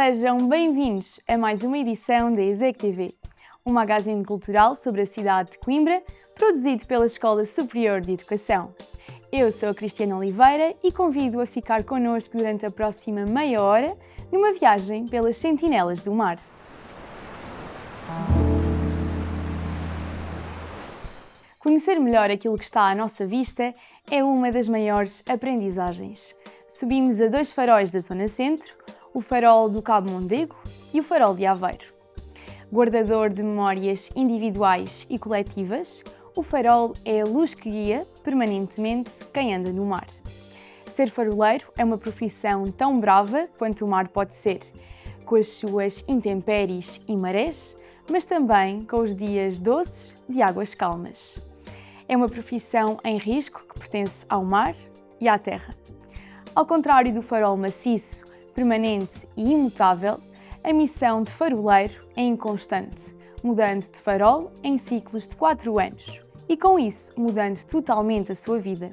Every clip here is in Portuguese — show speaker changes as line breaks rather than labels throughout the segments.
Sejam bem-vindos a mais uma edição da ESEC TV, um magazine cultural sobre a cidade de Coimbra, produzido pela Escola Superior de Educação. Eu sou a Cristiana Oliveira e convido a ficar connosco durante a próxima meia hora numa viagem pelas Sentinelas do Mar. Conhecer melhor aquilo que está à nossa vista é uma das maiores aprendizagens. Subimos a dois faróis da Zona Centro, o farol do Cabo Mondego e o farol de Aveiro. Guardador de memórias individuais e coletivas, o farol é a luz que guia permanentemente quem anda no mar. Ser faroleiro é uma profissão tão brava quanto o mar pode ser, com as suas intempéries e marés, mas também com os dias doces de águas calmas. É uma profissão em risco que pertence ao mar e à terra. Ao contrário do farol maciço, permanente e imutável, a missão de faroleiro é inconstante, mudando de farol em ciclos de 4 anos e, com isso, mudando totalmente a sua vida.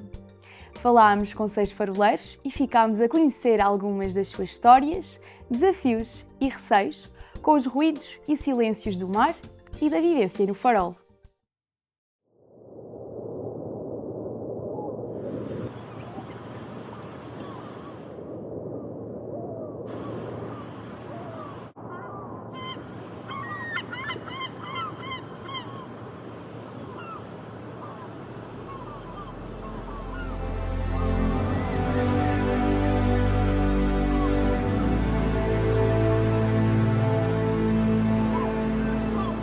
Falámos com 6 faroleiros e ficámos a conhecer algumas das suas histórias, desafios e receios, com os ruídos e silêncios do mar e da vivência no farol.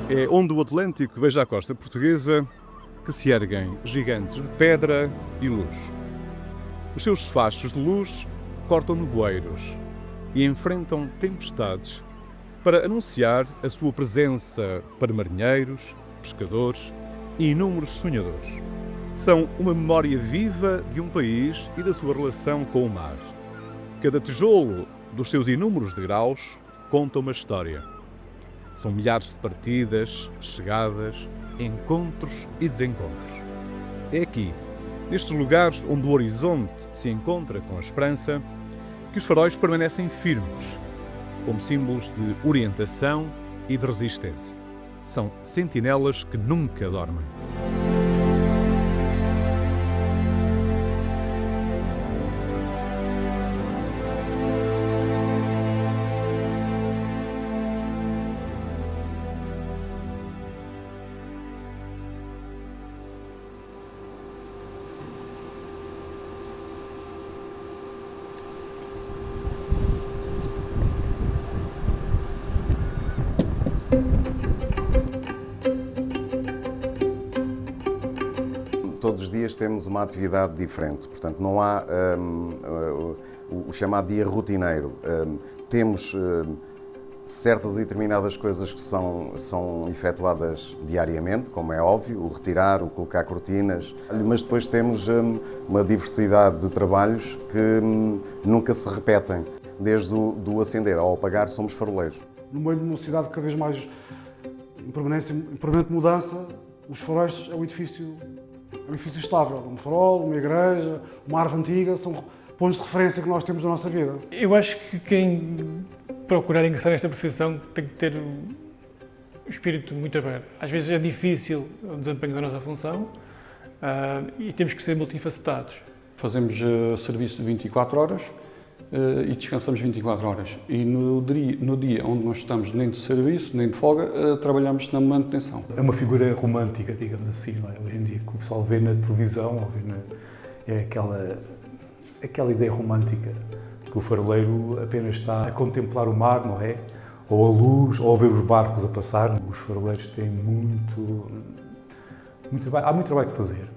É onde o Atlântico beija a costa portuguesa que se erguem gigantes de pedra e luz. Os seus fachos de luz cortam nevoeiros e enfrentam tempestades para anunciar a sua presença para marinheiros, pescadores e inúmeros sonhadores. São uma memória viva de um país e da sua relação com o mar. Cada tijolo dos seus inúmeros degraus conta uma história. São milhares de partidas, chegadas, encontros e desencontros. É aqui, nestes lugares onde o horizonte se encontra com a esperança, que os faróis permanecem firmes, como símbolos de orientação e de resistência. São sentinelas que nunca dormem.
Todos os dias temos uma atividade diferente, portanto não há o chamado dia rotineiro. Temos certas e determinadas coisas que são efetuadas diariamente, como é óbvio, o retirar, o colocar cortinas, mas depois temos uma diversidade de trabalhos que nunca se repetem. Desde do acender ao apagar somos faroleiros.
No meio de uma cidade cada vez mais em permanente mudança, os faróis é um edifício estável. Um farol, uma igreja, uma árvore antiga, são pontos de referência que nós temos na nossa vida.
Eu acho que quem procurar ingressar nesta profissão tem que ter o espírito muito aberto. Às vezes é difícil o desempenho da nossa função e temos que ser multifacetados.
Fazemos serviço de 24 horas e descansamos 24 horas. E no dia onde nós estamos nem de serviço, nem de folga, trabalhamos na manutenção.
É uma figura romântica, digamos assim, não é? Hoje em dia, que o pessoal vê na televisão, é aquela ideia romântica de que o faroleiro apenas está a contemplar o mar, não é? Ou a luz, ou a ver os barcos a passar. Os faroleiros têm há muito trabalho que fazer.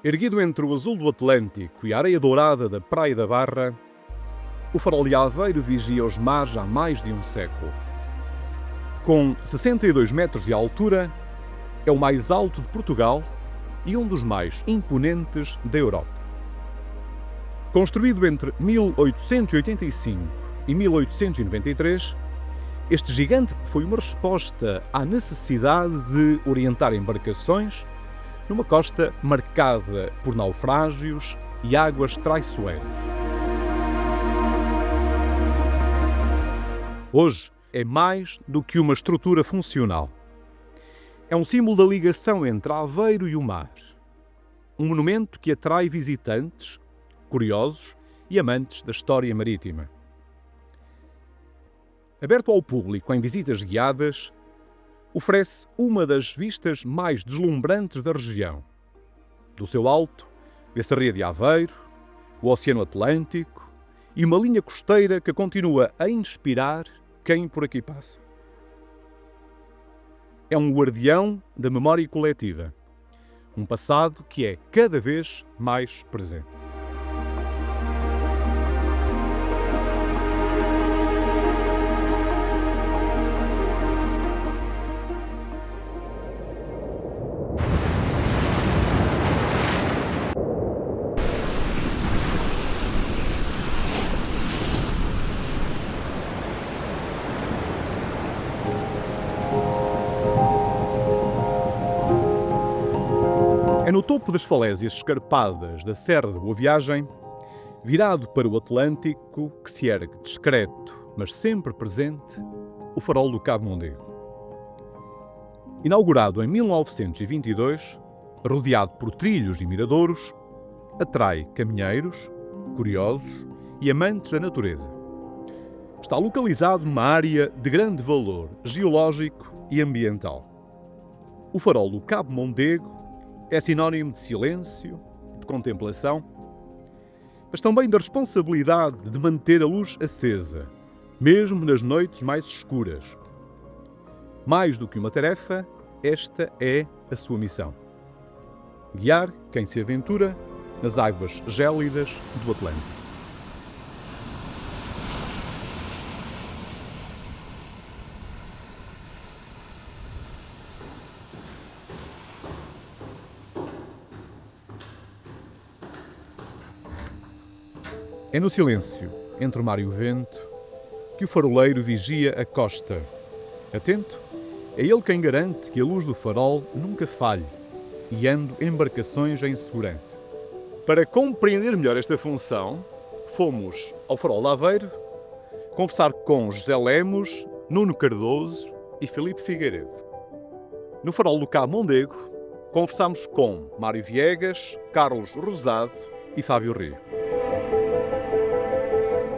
Erguido entre o azul do Atlântico e a areia dourada da Praia da Barra, o farol de Aveiro vigia os mares há mais de um século. Com 62 metros de altura, é o mais alto de Portugal e um dos mais imponentes da Europa. Construído entre 1885 e 1893, este gigante foi uma resposta à necessidade de orientar embarcações numa costa marcada por naufrágios e águas traiçoeiras. Hoje é mais do que uma estrutura funcional. É um símbolo da ligação entre Aveiro e o mar. Um monumento que atrai visitantes, curiosos e amantes da história marítima. Aberto ao público em visitas guiadas, oferece uma das vistas mais deslumbrantes da região. Do seu alto, vê-se a Ria de Aveiro, o Oceano Atlântico e uma linha costeira que continua a inspirar quem por aqui passa. É um guardião da memória coletiva, um passado que é cada vez mais presente. É no topo das falésias escarpadas da Serra da Boa Viagem, virado para o Atlântico, que se ergue discreto, mas sempre presente, o farol do Cabo Mondego. Inaugurado em 1922, rodeado por trilhos e miradouros, atrai caminheiros, curiosos e amantes da natureza. Está localizado numa área de grande valor geológico e ambiental. O farol do Cabo Mondego é sinónimo de silêncio, de contemplação, mas também da responsabilidade de manter a luz acesa, mesmo nas noites mais escuras. Mais do que uma tarefa, esta é a sua missão: guiar quem se aventura nas águas gélidas do Atlântico. É no silêncio, entre o mar e o vento, que o faroleiro vigia a costa. Atento, é ele quem garante que a luz do farol nunca falhe, guiando embarcações em segurança. Para compreender melhor esta função, fomos ao farol de Aveiro conversar com José Lemos, Nuno Cardoso e Filipe Figueiredo. No farol do Cabo Mondego, conversámos com Mário Viegas, Carlos Rosado e Fábio Rio.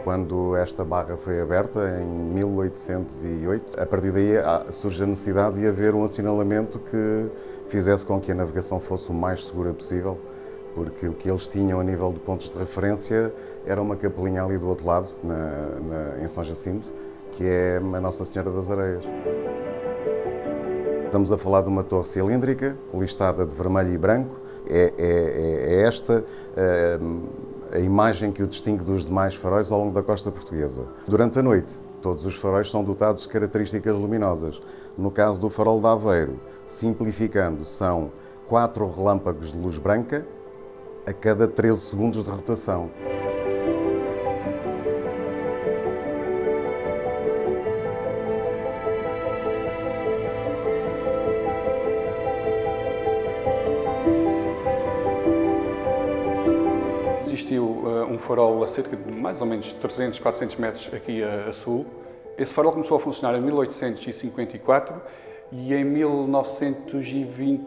Quando esta barra foi aberta, em 1808, a partir daí surge a necessidade de haver um assinalamento que fizesse com que a navegação fosse o mais segura possível, porque o que eles tinham a nível de pontos de referência era uma capelinha ali do outro lado, em São Jacinto, que é a Nossa Senhora das Areias. Estamos a falar de uma torre cilíndrica, listada de vermelho e branco. É esta a imagem que o distingue dos demais faróis ao longo da costa portuguesa. Durante a noite, todos os faróis são dotados de características luminosas. No caso do farol de Aveiro, simplificando, são 4 relâmpagos de luz branca a cada 13 segundos de rotação.
Existiu um farol a cerca de mais ou menos 300, 400 metros aqui a sul. Esse farol começou a funcionar em 1854 e em 1920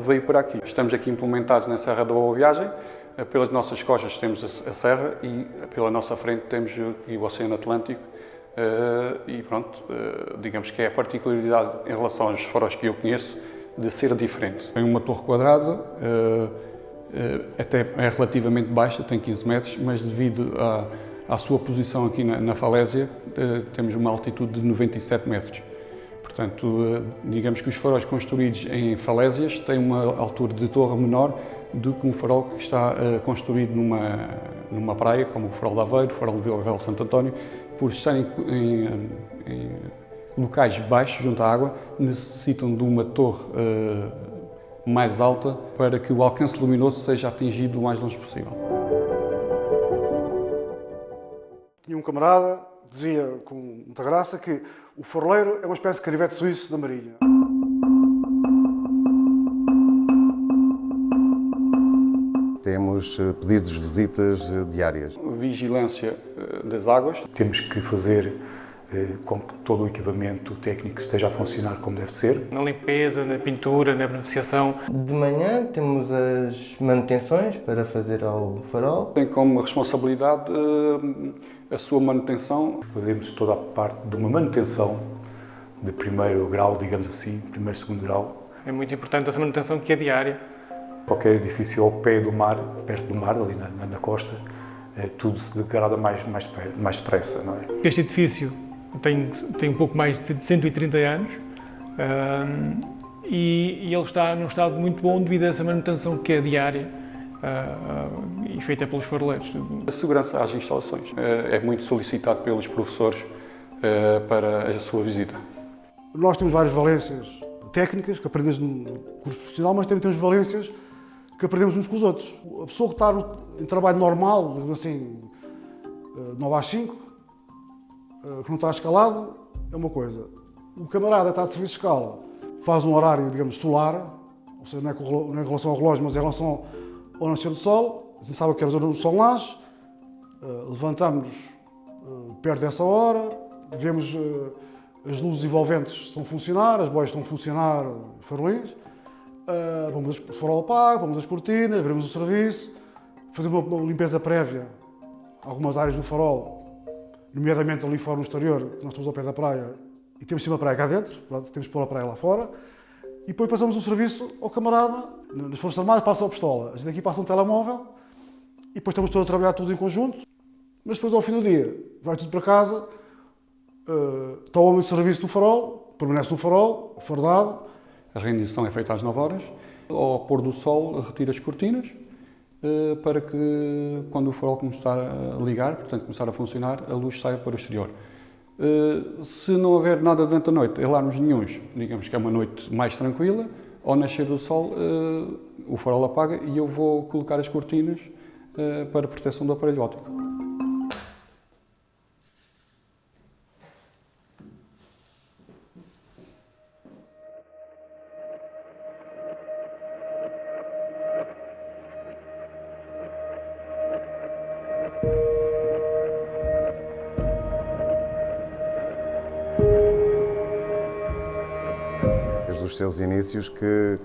veio para aqui. Estamos aqui implementados na Serra da Boa Viagem. Pelas nossas costas temos a serra e pela nossa frente temos o Oceano Atlântico. E pronto, digamos que é a particularidade em relação aos faróis que eu conheço de ser diferente. Tem uma torre quadrada, até é relativamente baixa, tem 15 metros, mas devido à sua posição aqui na falésia, temos uma altitude de 97 metros. Portanto, digamos que os faróis construídos em falésias têm uma altura de torre menor do que um farol que está construído numa praia, como o farol de Aveiro, o farol de Vila Real de Santo António, por estarem em locais baixos junto à água, necessitam de uma torre mais alta para que o alcance luminoso seja atingido o mais longe possível.
Tinha um camarada que dizia com muita graça que o faroleiro é uma espécie de canivete suíço da Marinha.
Temos pedidos de visitas diárias.
Vigilância das águas.
Temos que fazer com que todo o equipamento técnico esteja a funcionar como deve ser.
Na limpeza, na pintura, na beneficiação.
De manhã temos as manutenções para fazer ao farol.
Tem como responsabilidade a sua manutenção.
Fazemos toda a parte de uma manutenção de primeiro grau, digamos assim, primeiro, segundo grau.
É muito importante essa manutenção que é diária.
Qualquer edifício ao pé do mar, perto do mar, ali na costa, tudo se degrada mais depressa, não é?
Este edifício tem um pouco mais de 130 anos e ele está num estado muito bom devido a essa manutenção que é diária e feita pelos faroleiros.
A segurança às instalações é muito solicitado pelos professores para a sua visita.
Nós temos várias valências técnicas que aprendemos no curso profissional, mas também temos valências que aprendemos uns com os outros. A pessoa que está em trabalho normal, assim, 9 às 5, que não está escalado, é uma coisa. O camarada está de serviço de escala, faz um horário, digamos, solar, ou seja, não é em relação ao relógio, mas em relação ao nascer do sol. A gente sabe que o sol nasce, levantamos perto dessa hora, vemos as luzes envolventes estão a funcionar, as boias estão a funcionar, farolinhos. Vamos o farol apago, vamos as cortinas, abrimos o serviço, fazemos uma limpeza prévia a algumas áreas do farol, nomeadamente ali fora no exterior, que nós estamos ao pé da praia e temos sempre a praia cá dentro, temos que pôr a praia lá fora. E depois passamos o serviço ao camarada, nas Forças Armadas passa a pistola, a gente aqui passa um telemóvel e depois estamos todos a trabalhar todos em conjunto, mas depois ao fim do dia vai tudo para casa, está o homem de serviço no farol, permanece no farol, fardado.
A rendição é feita às 9 horas. Ao pôr do sol, retira as cortinas para que, quando o farol começar a ligar, portanto começar a funcionar, a luz saia para o exterior. Se não houver nada durante a noite, alarmes nenhuns, digamos que é uma noite mais tranquila, ao nascer do sol o farol apaga e eu vou colocar as cortinas para proteção do aparelho óptico.
Desde os seus inícios que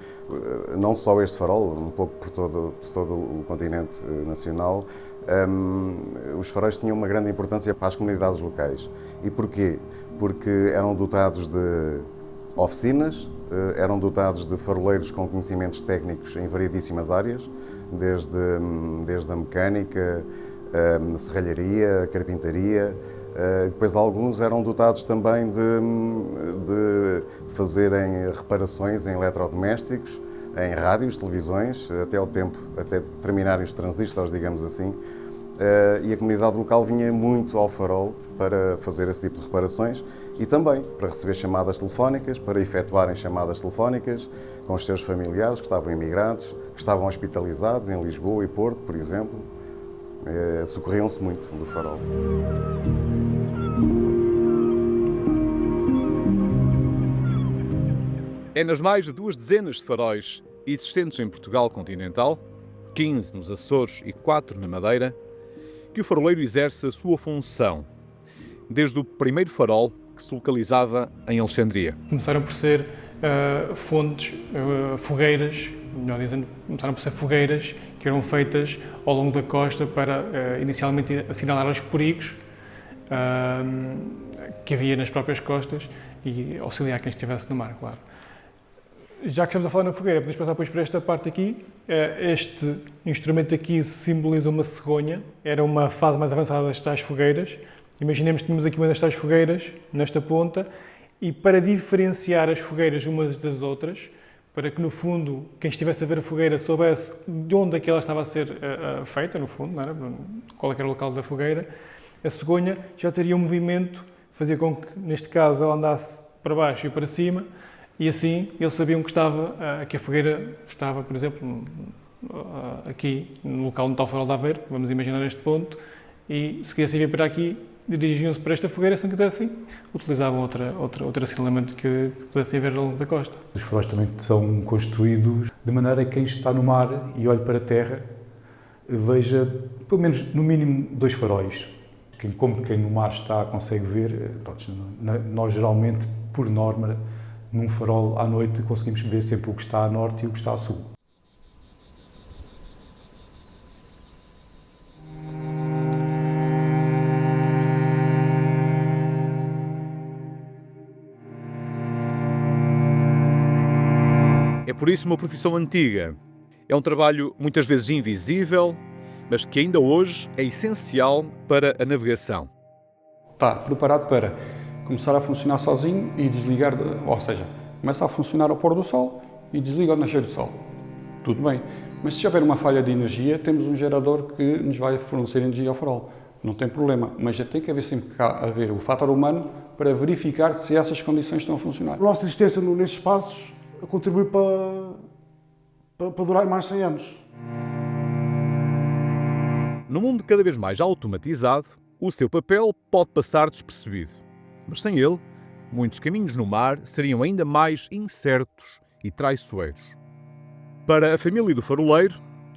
não só este farol, um pouco por todo o continente nacional, os faróis tinham uma grande importância para as comunidades locais. E porquê? Porque eram dotados de oficinas, eram dotados de faroleiros com conhecimentos técnicos em variedíssimas áreas, desde a mecânica, a serralharia, a carpintaria. Depois alguns eram dotados também de fazerem reparações em eletrodomésticos, em rádios, televisões, até terminarem os transistores, digamos assim. E a comunidade local vinha muito ao farol para fazer esse tipo de reparações e também para receber chamadas telefónicas, para efetuarem chamadas telefónicas com os seus familiares que estavam imigrados, que estavam hospitalizados em Lisboa e Porto, por exemplo. Socorriam-se muito do farol.
É nas mais de 2 dezenas de faróis existentes em Portugal continental, 15 nos Açores e 4 na Madeira, que o faroleiro exerce a sua função, desde o primeiro farol que se localizava em Alexandria.
Começaram por ser fontes, fogueiras, melhor dizendo, começaram por ser fogueiras que eram feitas ao longo da costa para inicialmente assinalar os perigos que havia nas próprias costas e auxiliar quem estivesse no mar, claro. Já que estamos a falar na fogueira, podemos passar depois para esta parte aqui. Este instrumento aqui simboliza uma cegonha, era uma fase mais avançada das tais fogueiras. Imaginemos que tínhamos aqui uma das tais fogueiras, nesta ponta, e para diferenciar as fogueiras umas das outras, para que, no fundo, quem estivesse a ver a fogueira soubesse de onde é que ela estava a ser feita, no fundo, não era? Qual é que era o local da fogueira. A cegonha já teria um movimento, fazia com que, neste caso, ela andasse para baixo e para cima, e assim eles sabiam que a fogueira estava, por exemplo, aqui, no local onde está o farol de Aveiro, vamos imaginar este ponto, e se quisessem vir para aqui, dirigiam-se para esta fogueira, se não quisessem, utilizavam outro assinalamento que pudessem ver ao longo da costa.
Os faróis também são construídos de maneira que quem está no mar e olhe para a terra veja, pelo menos, no mínimo, 2 faróis. Como quem no mar está consegue ver, nós geralmente, por norma, num farol à noite conseguimos ver sempre o que está a norte e o que está a sul.
É por isso uma profissão antiga. É um trabalho muitas vezes invisível, mas que ainda hoje é essencial para a navegação.
Está preparado para começar a funcionar sozinho e desligar, ou seja, começa a funcionar ao pôr do sol e desliga ao nascer do sol. Tudo bem, mas se houver uma falha de energia, temos um gerador que nos vai fornecer energia ao farol. Não tem problema, mas já tem que haver sempre haver o fator humano para verificar se essas condições estão a funcionar.
A nossa existência nesses espaços contribui para durar mais 100 anos.
No mundo cada vez mais automatizado, o seu papel pode passar despercebido. Mas sem ele, muitos caminhos no mar seriam ainda mais incertos e traiçoeiros. Para a família do faroleiro,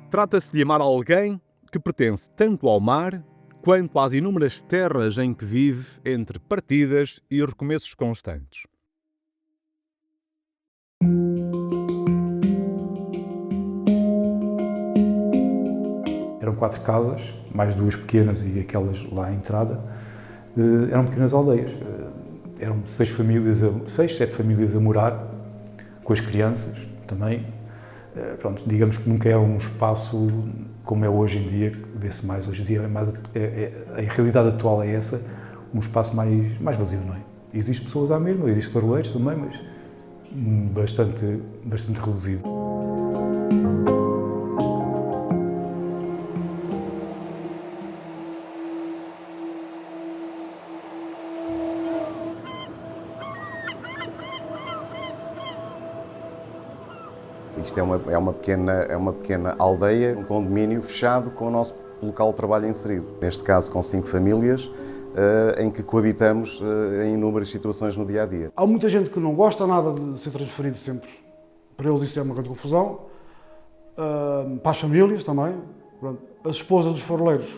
trata-se de amar alguém que pertence tanto ao mar quanto às inúmeras terras em que vive entre partidas e recomeços constantes.
Eram 4 casas, mais 2 pequenas e aquelas lá à entrada. Eram pequenas aldeias. Eram 6, 7 famílias a morar, com as crianças também. Pronto, digamos que nunca é um espaço como é hoje em dia, vê-se mais hoje em dia, a realidade atual é essa, um espaço mais vazio, não é? Existem pessoas à mesma, existem faroleiros também, mas bastante reduzido.
Isto é uma pequena aldeia, um condomínio fechado com o nosso local de trabalho inserido. Neste caso com 5 famílias, em que coabitamos em inúmeras situações no dia-a-dia.
Há muita gente que não gosta nada de ser transferido sempre. Para eles isso é uma grande confusão. Para as famílias também. As esposas dos faroleiros,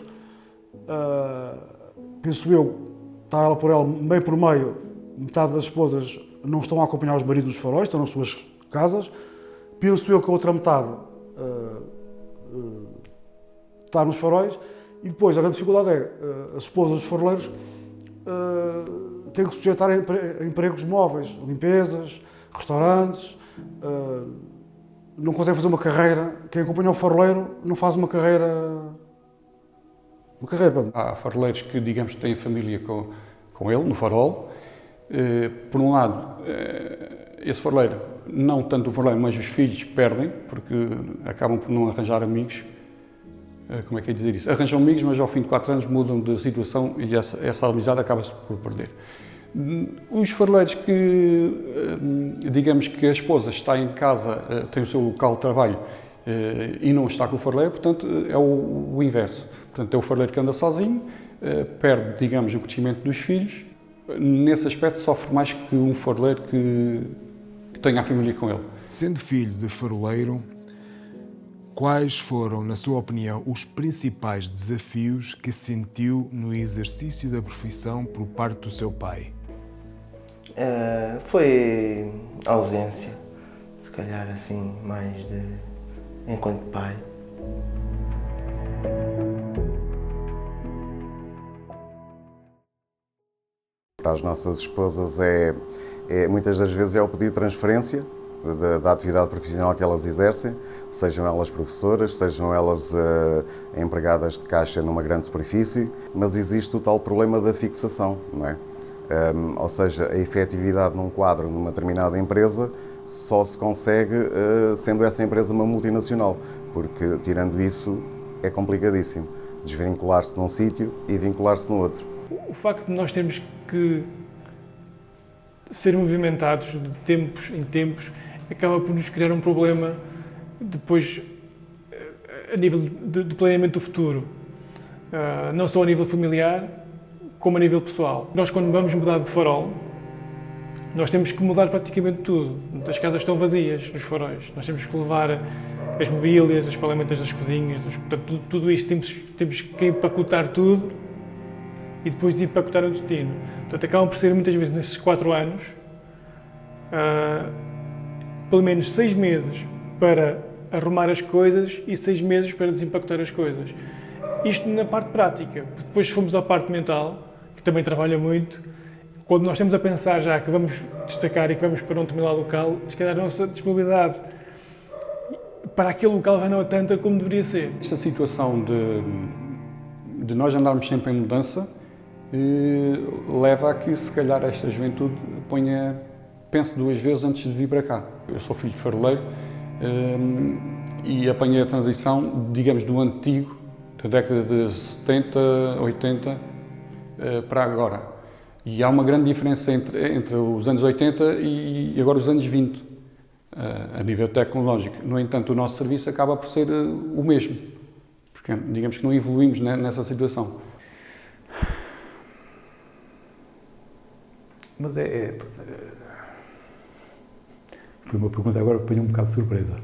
penso eu, está ela por ela, meio por meio, metade das esposas não estão a acompanhar os maridos dos faróis, estão nas suas casas. Penso eu que a outra metade está nos faróis e depois a grande dificuldade é as esposas dos faroleiros têm que se sujeitar a empregos móveis, limpezas, restaurantes, não conseguem fazer uma carreira. Quem acompanha o faroleiro não faz uma carreira.
Há faroleiros que, digamos, têm família com ele, no farol. Por um lado, esse faroleiro, não tanto o faroleiro, mas os filhos perdem, porque acabam por não arranjar amigos. Como é que é dizer isso? Arranjam amigos, mas ao fim de 4 anos mudam de situação e essa amizade acaba-se por perder. Os faroleiros que, digamos que a esposa está em casa, tem o seu local de trabalho e não está com o faroleiro, portanto é o inverso. Portanto é o faroleiro que anda sozinho, perde, digamos, o crescimento dos filhos. Nesse aspecto sofre mais que um faroleiro que tenha a família com ele.
Sendo filho de faroleiro, quais foram, na sua opinião, os principais desafios que sentiu no exercício da profissão por parte do seu pai?
Foi a ausência, se calhar assim, mais enquanto pai.
Para as nossas esposas muitas das vezes é o pedido de transferência da atividade profissional que elas exercem, sejam elas professoras, sejam elas empregadas de caixa numa grande superfície, mas existe o tal problema da fixação, não é? Ou seja, a efetividade num quadro numa determinada empresa só se consegue sendo essa empresa uma multinacional, porque tirando isso é complicadíssimo desvincular-se num sítio e vincular-se no outro.
O facto de nós termos que ser movimentados de tempos em tempos acaba por nos criar um problema depois a nível de planeamento do futuro, não só a nível familiar, como a nível pessoal. Nós, quando vamos mudar de farol, nós temos que mudar praticamente tudo. As casas estão vazias nos faróis. Nós temos que levar as mobílias, as palementas das cozinhas, portanto, tudo isto temos que empacotar tudo e depois de empacotar o destino. Portanto, acabam por ser muitas vezes nesses 4 anos, pelo menos 6 meses para arrumar as coisas e 6 meses para desempacotar as coisas. Isto na parte prática. Depois, se formos à parte mental, que também trabalha muito, quando nós estamos a pensar já que vamos destacar e que vamos para um determinado local, se calhar a nossa disponibilidade para aquele local já não é tanta como deveria ser.
Esta situação de nós andarmos sempre em mudança leva a que, se calhar, esta juventude pense 2 vezes antes de vir para cá. Eu sou filho de faroleiro e apanhei a transição, digamos, do antigo, da década de 70, 80, para agora. E há uma grande diferença entre os anos 80 e agora os anos 20, a nível tecnológico. No entanto, o nosso serviço acaba por ser o mesmo, porque digamos que não evoluímos nessa situação.
Mas foi uma pergunta agora que apanhou um bocado de surpresa.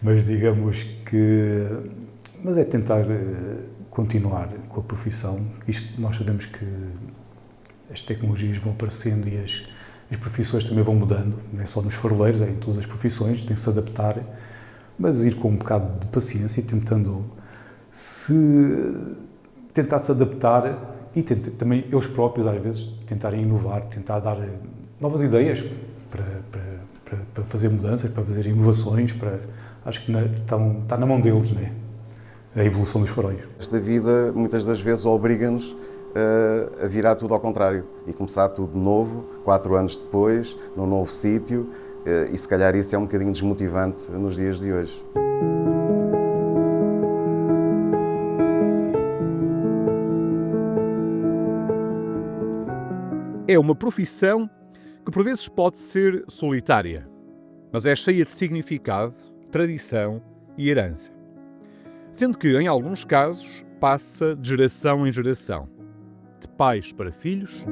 Mas digamos que... Mas é tentar continuar com a profissão. Isto, nós sabemos que as tecnologias vão aparecendo e as profissões também vão mudando. Não é só nos faroleiros, é em todas as profissões, tem que se adaptar, mas ir com um bocado de paciência e tentar se adaptar e também eles próprios, às vezes, tentarem inovar, tentar dar novas ideias para fazer mudanças, para fazer inovações. Acho que está na mão deles, não é? A evolução dos faróis.
Esta vida, muitas das vezes, obriga-nos a virar tudo ao contrário e começar tudo de novo, 4 anos depois, num novo sítio, e se calhar isso é um bocadinho desmotivante nos dias de hoje.
É uma profissão que por vezes pode ser solitária, mas é cheia de significado, tradição e herança. Sendo que, em alguns casos, passa de geração em geração, de pais para filhos.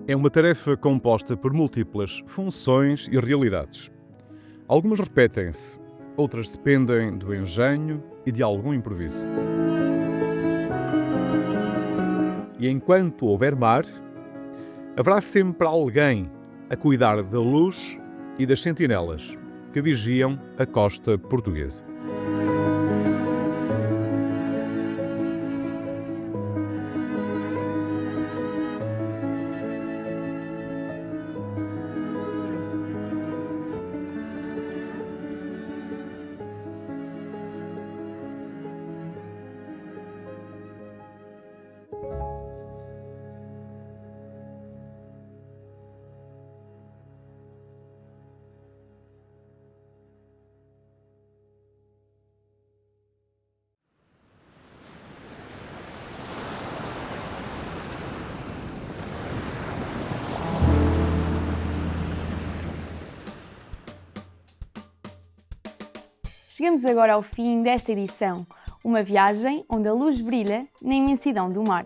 É uma tarefa composta por múltiplas funções e realidades. Algumas repetem-se, outras dependem do engenho e de algum improviso. E enquanto houver mar, haverá sempre alguém a cuidar da luz e das sentinelas que vigiam a costa portuguesa.
Chegamos agora ao fim desta edição, uma viagem onde a luz brilha na imensidão do mar.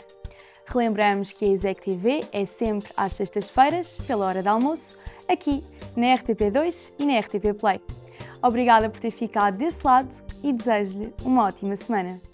Relembramos que a ESEC TV é sempre às sextas-feiras, pela hora de almoço, aqui na RTP2 e na RTP Play. Obrigada por ter ficado desse lado e desejo-lhe uma ótima semana.